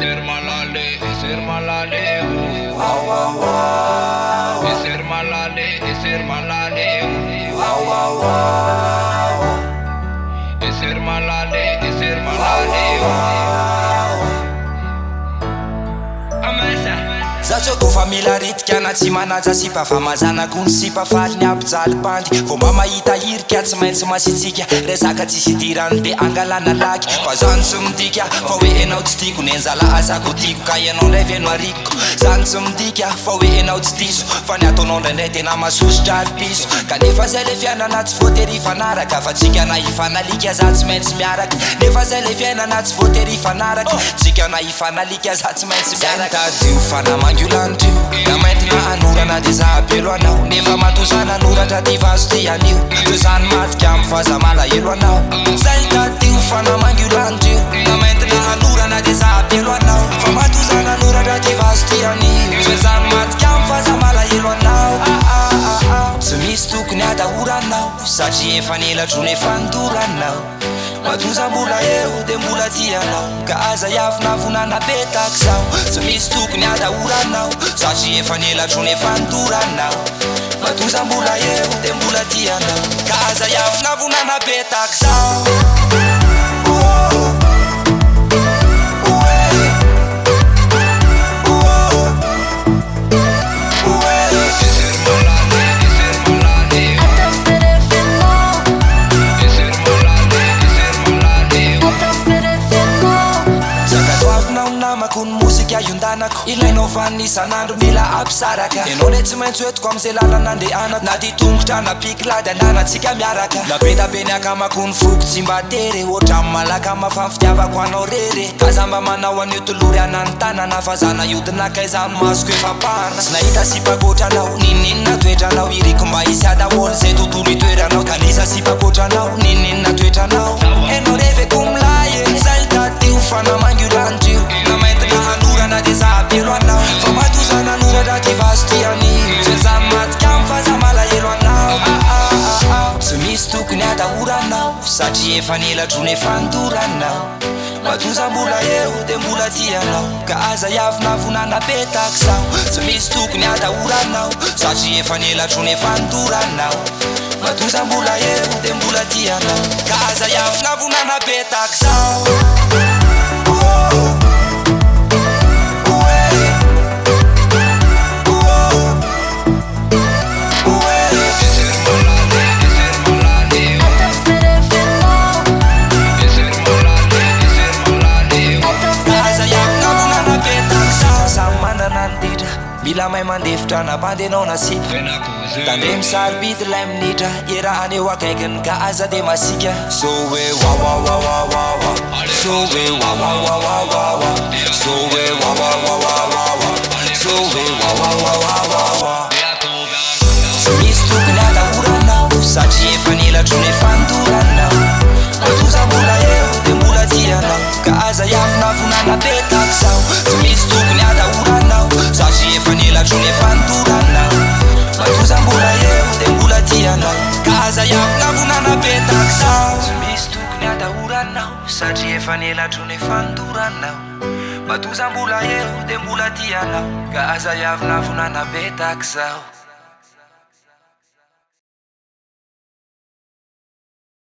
ser malale, ser malale, wow, wow, wow. ser malale, ser malale, Wow, wow, wow. ser malale, ser malale. Zaho kofa mila retika tsy manaja sipa fa mazanako ny sipa faly ny ampijaly bandy fomba mahita hirika tsy maintsy masitsika resaka tsisy idirany de angalana laky fa zany tsy midika fa hoe enao tsy tiako ny anjala azako tiako ka ianao ndray veno arikoko zany tsy midika fa hoe enao tsy diso fa ny ataonao ndraindray tena masosotra arypiso kanefa zay le fiainana tsy voatery fanaraka fa tsika na hifanalika za tsy maintsy miaraka nefa zay le fiainana tsy voatery fanaraka tsika na hifanalika za tsy maintsy miaraka Landio, na maintenant anorana de za apelo anao nefa matosana anoratra ty vazo ty anio toezany matika amy faza malahelo anao zay tadio fanamangiolantio na maintenant anorana de za apelo anao fa matosana anoratra ty vazo ty anio toezany matika amy faza malahelo anao tsy misy tokony atahoranao satria efa nelatro nefa nidoranao matoza mbola eo de mbola tianao ka aza iavina vonana betaky zao tsy misy tokony atahoranao satria efa nelatro nefa nidoranao matoza mbola eo de mbola tianao ka aza iavina vonana betaky zao Kun musika yundanako ilainao van'ny isanandro mila ampisaraka enao ne tsy maintsy hoetiko am'izay lalana andehanako na ty tongotra na piklady ananatsika miaraka napetabe ny akamako ny foko tsy mba tery oatra amy malaka mafamfitiavako anao rery kaza mba manao an'io tolory anany tanana fa zana iodina kaizany masoko efa pana tsy nahita sipakoatranao nininona toetranao iriko mba isy adaholy zay tontolo itoeranao kanisa sipakoatranao nininona toetranao enao reveko milaye zay tadio fanamangiolantio anorana de za apelo anao fa matosana anoratra ty vazo ty anio zany matika amy faza malahelo anao tsy misy tokony atahoranao satria efa nelatro nefa nidoranao matoza mbola eo de mbola tianao ka aza iavina vonana betaky zao tsy misy tokony atahoranao satria efa nelatro nefa nidoranao matoza mbola eo de mbola tianao ka aza iavina vonana betaky zao mila may mandefitra napandenao nasipa tandre misaribity lay minitra iarahany eo akaikiny ka aza de masika so hoe wawawawawawa so hoe wawawawawawa so hoe wawawawawawa so hoe wawawawawawa tsy misy tokony atahoranao satria efa nelatro nefa nidoranao matoza mbola eo de mbola tianao ka aza iavina vonana betaky zao tsy misy tokony atahoranao satria efa nelatro nefa nidoranao matoza mbola eo de mbola tianao ka aza iavina vonana betaky zao tsy misy tokony atahoranao satria efa nelatro nefa nidoranao matoza mbola eo de mbola tianao ka aza iavina vonana betaky zao